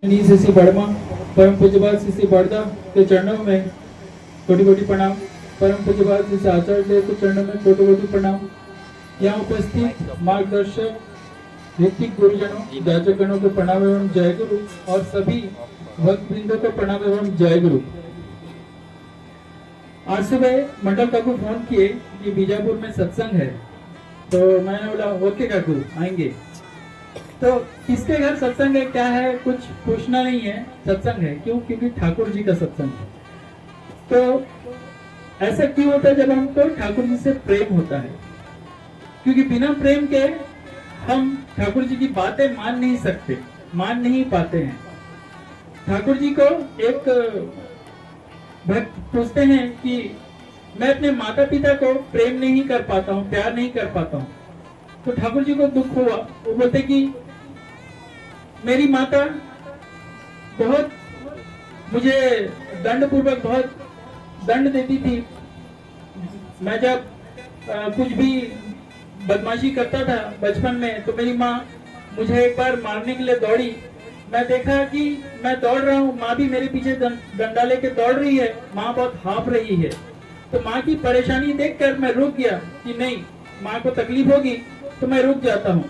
Shri Burma परम पूज्यपाल श्री बड़दा के चरणों में कोटि कोटि प्रणाम। परम पूज्यपाल श्री आचार्य देव के चरणों में कोटि कोटि प्रणाम। यहाँ उपस्थित मार्गदर्शक ऋतिक गुरुजनों जाचकगणों को प्रणाम एवं जय गुरु और सभी भक्त वृंदों को प्रणाम एवं जय गुरु। आज सुबह मंडल काकू फोन किए कि बीजापुर में सत्संग है, तो मैंने बोला ओके काकू आएंगे। तो किसके घर सत्संग है, क्या है, कुछ पूछना नहीं है, सत्संग है। क्यों? क्योंकि ठाकुर जी का सत्संग है। तो ऐसा क्यों होता है? जब हमको ठाकुर जी से प्रेम होता है, क्योंकि बिना प्रेम के हम ठाकुर जी की बातें मान नहीं सकते, मान नहीं पाते हैं। ठाकुर जी को एक भक्त पूछते हैं कि मैं अपने माता पिता को प्रेम नहीं कर पाता हूँ, प्यार नहीं कर पाता हूँ। तो ठाकुर जी को दुख हुआ। वो बोलते कि मेरी माता बहुत मुझे दंड पूर्वक बहुत दंड देती थी। मैं जब कुछ भी बदमाशी करता था बचपन में, तो मेरी माँ मुझे एक बार मारने के लिए दौड़ी। मैं देखा कि मैं दौड़ रहा हूँ, माँ भी मेरे पीछे डंडा लेके दौड़ रही है, माँ बहुत हाँफ रही है। तो माँ की परेशानी देखकर मैं रुक गया कि नहीं, माँ को तकलीफ होगी तो मैं रुक जाता हूँ।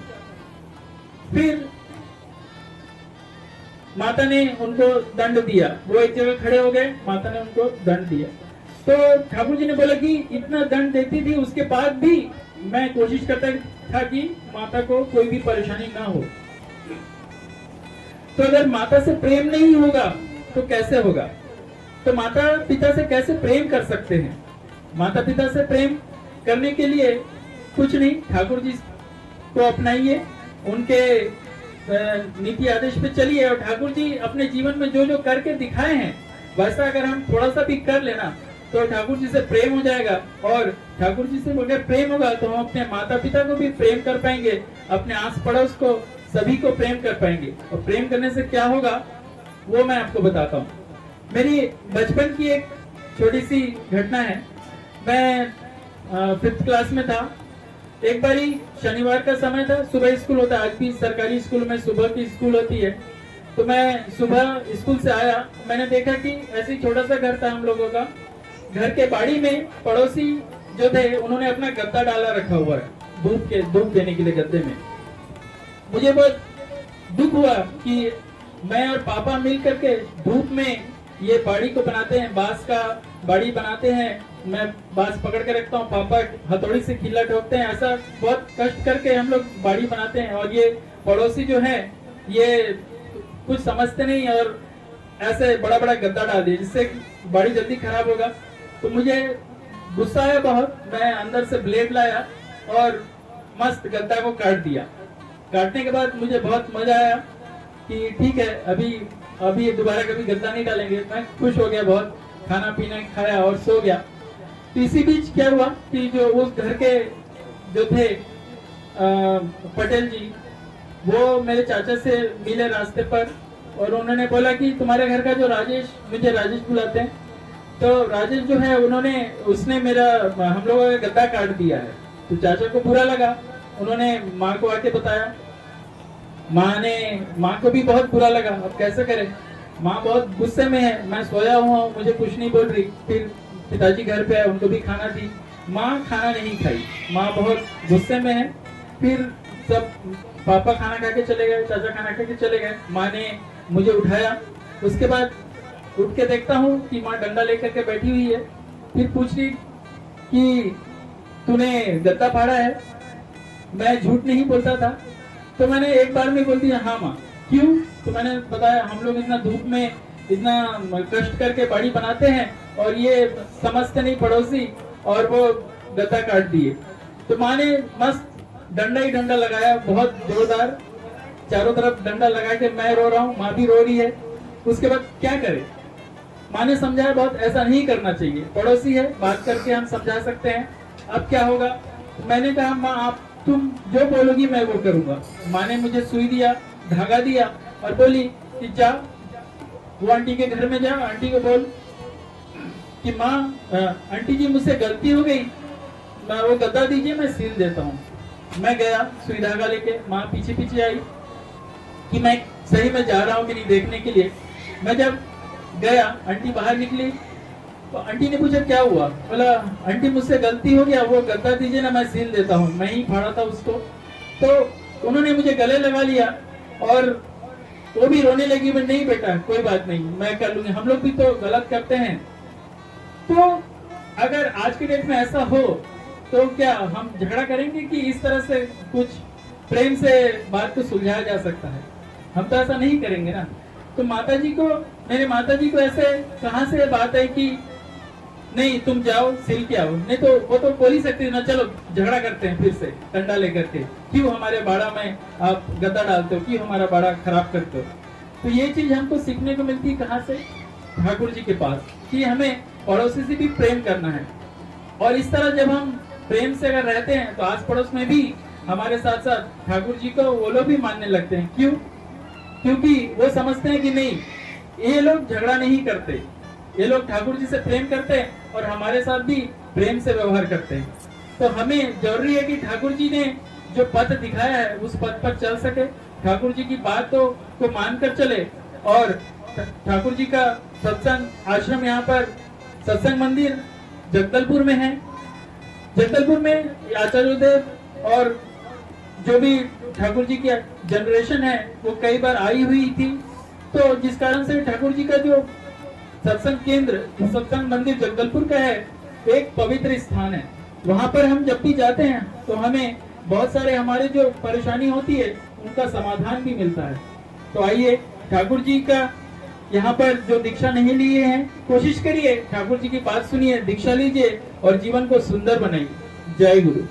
फिर माता ने उनको दंड दिया, वो एक जगह खड़े हो गए, माता ने उनको दंड दिया। तो ठाकुर जी ने बोला कि इतना दंड देती थी, उसके बाद भी मैं कोशिश करता था कि माता को कोई भी परेशानी ना हो। तो अगर माता से प्रेम नहीं होगा तो कैसे होगा? तो माता पिता से कैसे प्रेम कर सकते हैं? माता पिता से प्रेम करने के लिए कुछ नहीं, ठाकुर जी को अपनाइए, उनके नीति आदेश पे चलिए, और ठाकुर जी अपने जीवन में जो जो करके दिखाए हैं वैसा अगर हम थोड़ा सा भी कर लेना तो ठाकुर जी से प्रेम हो जाएगा। और ठाकुर जी से अगर प्रेम होगा तो हम अपने माता पिता को भी प्रेम कर पाएंगे, अपने आस पड़ोस को सभी को प्रेम कर पाएंगे। और प्रेम करने से क्या होगा वो मैं आपको बताता हूँ। मेरी बचपन की एक छोटी सी घटना है। मैं 5th क्लास में था। एक बारी शनिवार का समय था, सुबह स्कूल होता है, आज भी सरकारी स्कूल में सुबह की स्कूल होती है। तो मैं सुबह स्कूल से आया, मैंने देखा कि ऐसे छोटा सा घर था हम लोगों का। घर के बाड़ी में पड़ोसी जो थे उन्होंने अपना गद्दा डाला रखा हुआ है धूप देने के लिए गद्दे में। मुझे बहुत दुख हुआ कि मैं और पापा मिल करके धूप में ये बाड़ी को बनाते हैं, बांस का बाड़ी बनाते हैं। मैं बांस पकड़ के रखता हूँ, पापा हथौड़ी से खिल्ला ठोकते हैं। ऐसा बहुत कष्ट करके हम लोग बाड़ी बनाते हैं। और ये पड़ोसी जो है ये कुछ समझते नहीं और ऐसे बड़ा बड़ा गद्दा डाल दिया जिससे बाड़ी जल्दी खराब होगा। तो मुझे गुस्सा आया बहुत। मैं अंदर से ब्लेड लाया और मस्त गद्दा को काट दिया। काटने के बाद मुझे बहुत मजा आया कि ठीक है, अभी दोबारा कभी गद्दा नहीं डालेंगे। मैं खुश हो गया बहुत, खाना पीना खाया और सो गया। तो इसी बीच क्या हुआ कि जो उस घर के जो थे पटेल जी, वो मेरे चाचा से मिले रास्ते पर और उन्होंने बोला कि तुम्हारे घर का जो राजेश, मुझे राजेश बुलाते हैं, तो राजेश जो है उसने मेरा हम लोगों का गद्दा काट दिया है। तो चाचा को बुरा लगा, उन्होंने माँ को आके बताया। माँ को भी बहुत बुरा लगा, अब कैसे करें। माँ बहुत गुस्से में है, मैं सोया हुआ हूँ, मुझे कुछ नहीं बोल रही। फिर पिताजी घर पे आए, उनको भी खाना थी, माँ खाना नहीं खाई, माँ बहुत गुस्से में है। फिर सब पापा खाना खा के चले गए, चाचा खाना खा के चले गए, माँ ने मुझे उठाया। उसके बाद उठ के देखता हूँ कि माँ डंडा लेकर के बैठी हुई है। फिर पूछ रही कि तूने गद्दा फाड़ा है? मैं झूठ नहीं बोलता था। तो मैंने एक बार में बोल दिया हाँ माँ। क्यों? तो मैंने बताया हम लोग इतना धूप में इतना कष्ट करके बाड़ी बनाते हैं और ये समझते नहीं पड़ोसी, और वो गद्दा काट दिए। तो माँ ने मस्त डंडा ही डंडा लगाया, बहुत जोरदार, चारों तरफ डंडा लगा के मैं रो रहा हूँ, माँ भी रो रही है। उसके बाद क्या करे? माँ ने समझाया बहुत, ऐसा नहीं करना चाहिए, पड़ोसी है, बात करके हम समझा सकते हैं। अब क्या होगा? मैंने कहा माँ आप तुम जो बोलोगी मैं वो करूंगा। माँ ने मुझे सुई दिया, धागा दिया और बोली कि जा वो आंटी के घर में जा, आंटी को बोल कि माँ आंटी जी मुझसे गलती हो गई, मैं वो गद्दा दीजिए, मैं सील देता हूँ। मैं गया सुई धागा लेके, माँ पीछे पीछे आई कि मैं सही में जा रहा हूँ कि नहीं देखने के लिए। मैं जब गया, आंटी बाहर निकली तो आंटी ने पूछा क्या हुआ, बोला आंटी मुझसे गलती हो गया, वो गद्दा दीजिए ना, मैं सील देता हूँ, मैं ही फाड़ा था उसको। तो उन्होंने मुझे गले लगा लिया और वो भी रोने लगी, मैं नहीं बेटा कोई बात नहीं, मैं कर लूंगी, हम लोग भी तो गलत करते हैं। तो अगर आज के डेट में ऐसा हो तो क्या हम झगड़ा करेंगे कि इस तरह से कुछ प्रेम से बात को सुलझाया जा सकता है? हम तो ऐसा नहीं करेंगे ना। तो मेरे माता जी को ऐसे कहां से बात है कि नहीं तुम जाओ सिल के आओ, नहीं तो वो तो बोल ही सकती ना, चलो झगड़ा करते हैं फिर से डंडा लेकर के, क्यों हमारे बाड़ा में आप गद्दा डालते हो, क्यों हमारा बाड़ा खराब करते हो। तो ये चीज हमको सीखने को मिलती है कहाँ से? ठाकुर जी के पास, कि हमें पड़ोसी से भी प्रेम करना है। और इस तरह जब हम प्रेम से अगर रहते हैं तो आस पड़ोस में भी हमारे साथ साथ ठाकुर जी को वो लोग भी मानने लगते हैं। क्यों? क्योंकि वो समझते हैं कि नहीं, ये लोग झगड़ा नहीं करते, ये लोग ठाकुर जी से प्रेम करते हैं और हमारे साथ भी प्रेम से व्यवहार करते हैं। तो हमें जरूरी है कि ठाकुर जी ने जो पथ दिखाया है उस पथ पर चल सके, ठाकुर जी की बातों को मानकर चले। और ठाकुर जी का सत्संग आश्रम यहाँ पर सत्संग मंदिर जगदलपुर में है। जगदलपुर में आचार्य देव और जो भी ठाकुर जी की जनरेशन है वो कई बार आई हुई थी, तो जिस कारण से ठाकुर जी का जो सत्संग केंद्र सत्संग मंदिर जगदलपुर का है एक पवित्र स्थान है। वहां पर हम जब भी जाते हैं तो हमें बहुत सारे हमारे जो परेशानी होती है उनका समाधान भी मिलता है। तो आइए ठाकुर जी का यहाँ पर जो दीक्षा नहीं लिए हैं, कोशिश करिए ठाकुर जी की बात सुनिए, दीक्षा लीजिए और जीवन को सुंदर बनाइए। जय गुरु।